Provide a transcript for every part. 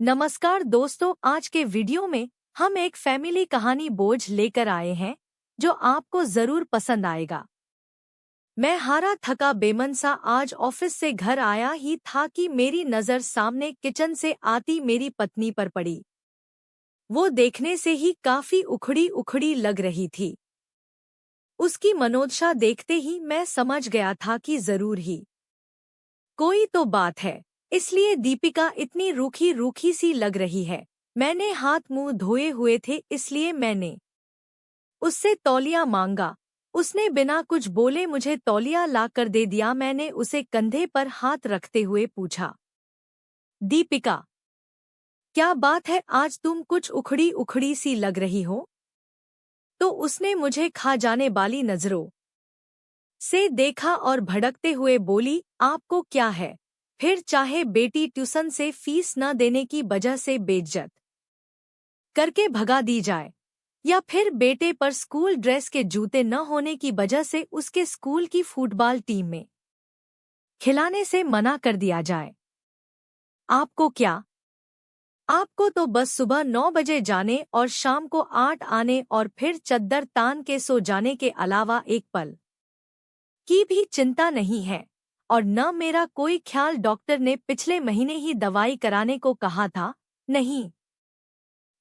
नमस्कार दोस्तों, आज के वीडियो में हम एक फैमिली कहानी बोझ लेकर आए हैं जो आपको जरूर पसंद आएगा। मैं हारा थका बेमन सा आज ऑफिस से घर आया ही था कि मेरी नज़र सामने किचन से आती मेरी पत्नी पर पड़ी। वो देखने से ही काफी उखड़ी उखड़ी लग रही थी। उसकी मनोदशा देखते ही मैं समझ गया था कि जरूर ही कोई तो बात है, इसलिए दीपिका इतनी रूखी रूखी सी लग रही है। मैंने हाथ मुंह धोए हुए थे, इसलिए मैंने उससे तौलिया मांगा। उसने बिना कुछ बोले मुझे तौलिया ला कर दे दिया। मैंने उसे कंधे पर हाथ रखते हुए पूछा, दीपिका, क्या बात है, आज तुम कुछ उखड़ी उखड़ी सी लग रही हो? तो उसने मुझे खा जाने वाली नजरों से देखा और भड़कते हुए बोली, आपको क्या है? फिर चाहे बेटी ट्यूशन से फीस न देने की वजह से बेइज्जत करके भगा दी जाए, या फिर बेटे पर स्कूल ड्रेस के जूते न होने की वजह से उसके स्कूल की फुटबॉल टीम में खिलाने से मना कर दिया जाए। आपको क्या? आपको तो बस सुबह 9 बजे जाने और शाम को 8 आने और फिर चद्दर तान के सो जाने के अलावा एक पल की भी चिंता नहीं है। और न मेरा कोई ख्याल, डॉक्टर ने पिछले महीने ही दवाई कराने को कहा था। नहीं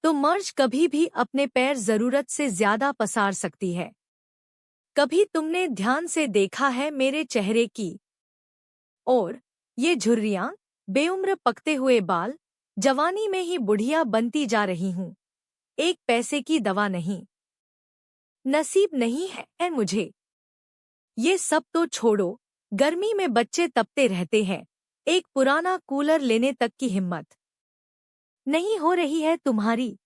तो मर्ज कभी भी अपने पैर जरूरत से ज्यादा पसार सकती है। कभी तुमने ध्यान से देखा है मेरे चेहरे की और ये झुर्रियां, बेउम्र पकते हुए बाल? जवानी में ही बुढ़िया बनती जा रही हूँ। एक पैसे की दवा नहीं, नसीब नहीं है मुझे। ये सब तो छोड़ो, गर्मी में बच्चे तपते रहते हैं, एक पुराना कूलर लेने तक की हिम्मत नहीं हो रही है तुम्हारी।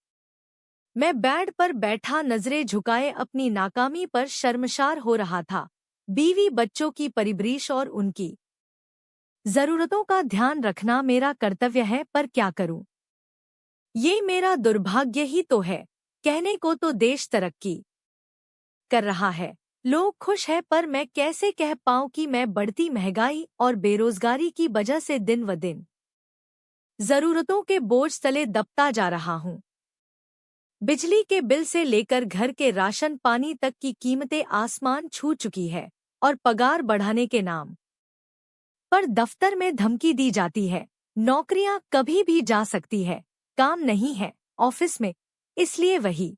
मैं बेड पर बैठा नजरें झुकाए अपनी नाकामी पर शर्मसार हो रहा था। बीवी बच्चों की परिवरिश और उनकी जरूरतों का ध्यान रखना मेरा कर्तव्य है, पर क्या करूं? ये मेरा दुर्भाग्य ही तो है। कहने को तो देश तरक्की कर रहा है, लोग खुश हैं, पर मैं कैसे कह पाऊं कि मैं बढ़ती महंगाई और बेरोजगारी की वजह से दिन व दिन जरूरतों के बोझ तले दबता जा रहा हूं। बिजली के बिल से लेकर घर के राशन पानी तक की कीमतें आसमान छू चुकी है, और पगार बढ़ाने के नाम पर दफ्तर में धमकी दी जाती है। नौकरियां कभी भी जा सकती है, काम नहीं है ऑफिस में, इसलिए वही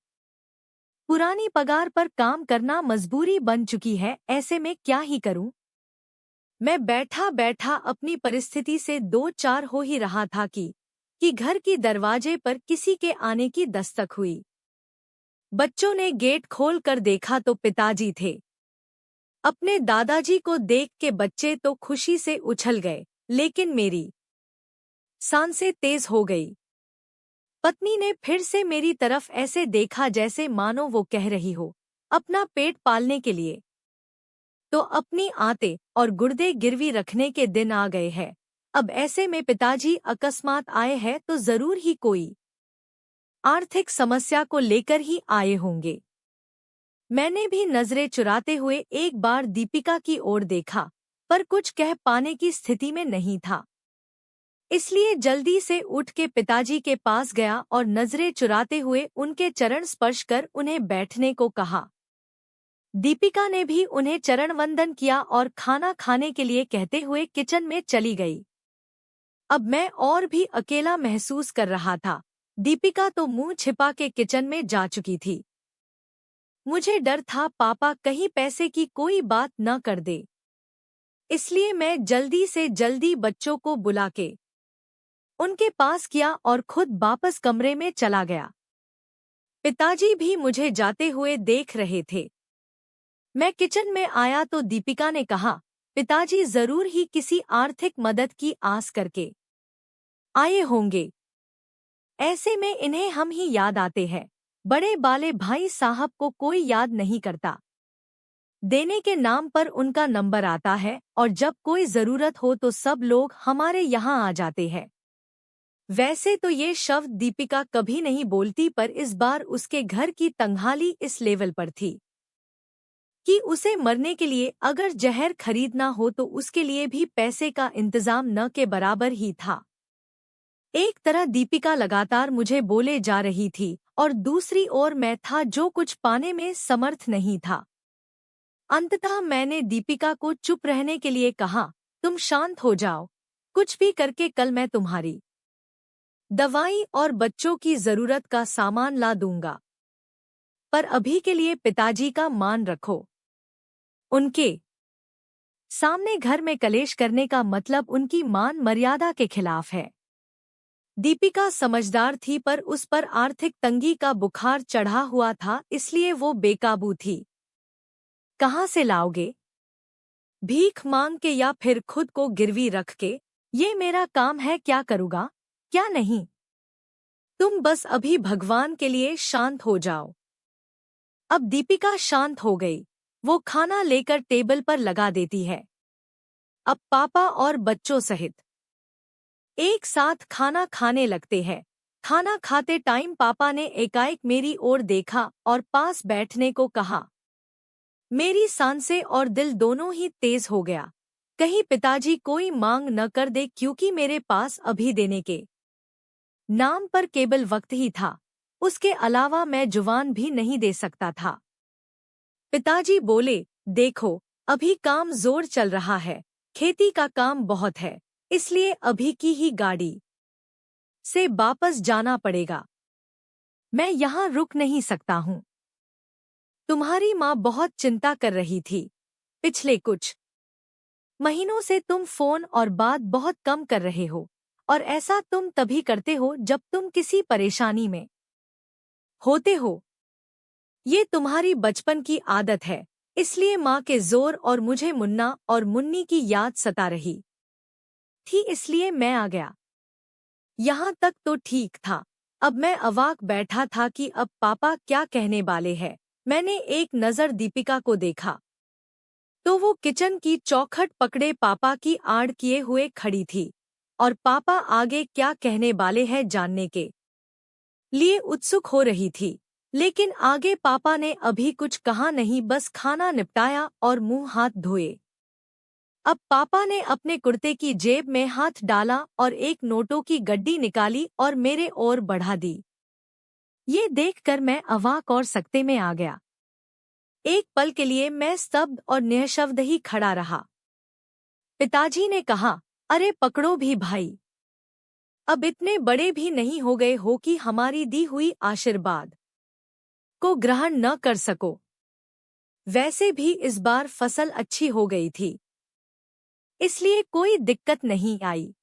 पुरानी पगार पर काम करना मजबूरी बन चुकी है। ऐसे में क्या ही करूं? मैं बैठा बैठा अपनी परिस्थिति से दो चार हो ही रहा था कि घर की दरवाजे पर किसी के आने की दस्तक हुई। बच्चों ने गेट खोल कर देखा तो पिताजी थे। अपने दादाजी को देख के बच्चे तो खुशी से उछल गए, लेकिन मेरी सांसें तेज हो गई। पत्नी ने फिर से मेरी तरफ ऐसे देखा जैसे मानो वो कह रही हो, अपना पेट पालने के लिए तो अपनी आते और गुर्दे गिरवी रखने के दिन आ गए हैं। अब ऐसे में पिताजी अकस्मात आए हैं तो जरूर ही कोई आर्थिक समस्या को लेकर ही आए होंगे। मैंने भी नजरें चुराते हुए एक बार दीपिका की ओर देखा, पर कुछ कह पाने की स्थिति में नहीं था। इसलिए जल्दी से उठ के पिताजी के पास गया और नजरें चुराते हुए उनके चरण स्पर्श कर उन्हें बैठने को कहा। दीपिका ने भी उन्हें चरण वंदन किया और खाना खाने के लिए कहते हुए किचन में चली गई। अब मैं और भी अकेला महसूस कर रहा था। दीपिका तो मुंह छिपा के किचन में जा चुकी थी। मुझे डर था पापा कहीं पैसे की कोई बात न कर दे, इसलिए मैं जल्दी से जल्दी बच्चों को बुला के उनके पास किया और खुद वापस कमरे में चला गया। पिताजी भी मुझे जाते हुए देख रहे थे। मैं किचन में आया तो दीपिका ने कहा, पिताजी जरूर ही किसी आर्थिक मदद की आस करके आए होंगे। ऐसे में इन्हें हम ही याद आते हैं। बड़े बाले भाई साहब को कोई याद नहीं करता। देने के नाम पर उनका नंबर आता है और जब कोई जरूरत हो तो सब लोग हमारे यहाँ आ जाते हैं। वैसे तो ये शब्द दीपिका कभी नहीं बोलती, पर इस बार उसके घर की तंगहाली इस लेवल पर थी कि उसे मरने के लिए अगर जहर खरीदना हो तो उसके लिए भी पैसे का इंतजाम न के बराबर ही था। एक तरह दीपिका लगातार मुझे बोले जा रही थी और दूसरी ओर मैं था जो कुछ पाने में समर्थ नहीं था। अंततः मैंने दीपिका को चुप रहने के लिए कहा, तुम शांत हो जाओ, कुछ भी करके कल मैं तुम्हारी दवाई और बच्चों की जरूरत का सामान ला दूंगा। पर अभी के लिए पिताजी का मान रखो। उनके सामने घर में कलेश करने का मतलब उनकी मान मर्यादा के खिलाफ है। दीपिका समझदार थी पर उस पर आर्थिक तंगी का बुखार चढ़ा हुआ था, इसलिए वो बेकाबू थी। कहाँ से लाओगे? भीख मांग के या फिर खुद को गिरवी रख के? ये मेरा काम है, क्या करूँगा क्या नहीं। तुम बस अभी भगवान के लिए शांत हो जाओ। अब दीपिका शांत हो गई। वो खाना लेकर टेबल पर लगा देती है। अब पापा और बच्चों सहित एक साथ खाना खाने लगते हैं। खाना खाते टाइम पापा ने एकाएक मेरी ओर देखा और पास बैठने को कहा। मेरी सांसें और दिल दोनों ही तेज हो गया। कहीं पिताजी कोई मांग न कर दे, क्योंकि मेरे पास अभी देने के नाम पर केवल वक्त ही था। उसके अलावा मैं जुबान भी नहीं दे सकता था। पिताजी बोले, देखो अभी काम जोर चल रहा है, खेती का काम बहुत है, इसलिए अभी की ही गाड़ी से वापस जाना पड़ेगा। मैं यहाँ रुक नहीं सकता हूँ। तुम्हारी माँ बहुत चिंता कर रही थी। पिछले कुछ महीनों से तुम फोन और बात बहुत कम कर रहे हो, और ऐसा तुम तभी करते हो जब तुम किसी परेशानी में होते हो। ये तुम्हारी बचपन की आदत है, इसलिए माँ के जोर और मुझे मुन्ना और मुन्नी की याद सता रही थी, इसलिए मैं आ गया। यहाँ तक तो ठीक था। अब मैं अवाक बैठा था कि अब पापा क्या कहने वाले हैं। मैंने एक नज़र दीपिका को देखा तो वो किचन की चौखट पकड़े पापा की आड़ किए हुए खड़ी थी, और पापा आगे क्या कहने वाले हैं जानने के लिए उत्सुक हो रही थी। लेकिन आगे पापा ने अभी कुछ कहा नहीं, बस खाना निपटाया और मुंह हाथ धोए। अब पापा ने अपने कुर्ते की जेब में हाथ डाला और एक नोटों की गड्डी निकाली और मेरे ओर बढ़ा दी। ये देखकर मैं अवाक और सकते में आ गया। एक पल के लिए मैं स्तब्ध और निःशब्द ही खड़ा रहा। पिताजी ने कहा, अरे पकड़ो भी भाई, अब इतने बड़े भी नहीं हो गए हो कि हमारी दी हुई आशीर्वाद को ग्रहण न कर सको। वैसे भी इस बार फसल अच्छी हो गई थी, इसलिए कोई दिक्कत नहीं आई।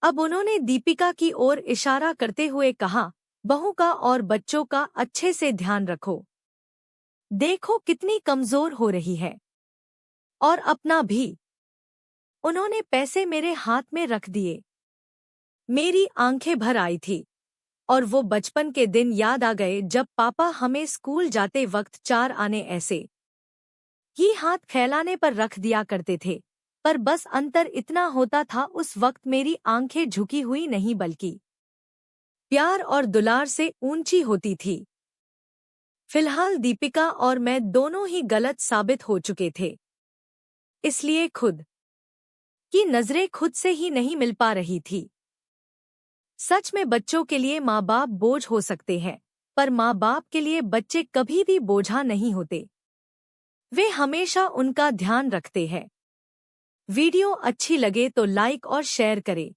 अब उन्होंने दीपिका की ओर इशारा करते हुए कहा, बहू का और बच्चों का अच्छे से ध्यान रखो। देखो कितनी कमजोर हो रही है, और अपना भी। उन्होंने पैसे मेरे हाथ में रख दिए। मेरी आंखें भर आई थी और वो बचपन के दिन याद आ गए जब पापा हमें स्कूल जाते वक्त 4 आने ऐसे ही हाथ फैलाने पर रख दिया करते थे। पर बस अंतर इतना होता था, उस वक्त मेरी आंखें झुकी हुई नहीं बल्कि प्यार और दुलार से ऊंची होती थी। फिलहाल दीपिका और मैं दोनों ही गलत साबित हो चुके थे, इसलिए खुद की नजरें खुद से ही नहीं मिल पा रही थी। सच में बच्चों के लिए माँ बाप बोझ हो सकते हैं, पर माँ बाप के लिए बच्चे कभी भी बोझा नहीं होते। वे हमेशा उनका ध्यान रखते हैं। वीडियो अच्छी लगे तो लाइक और शेयर करें।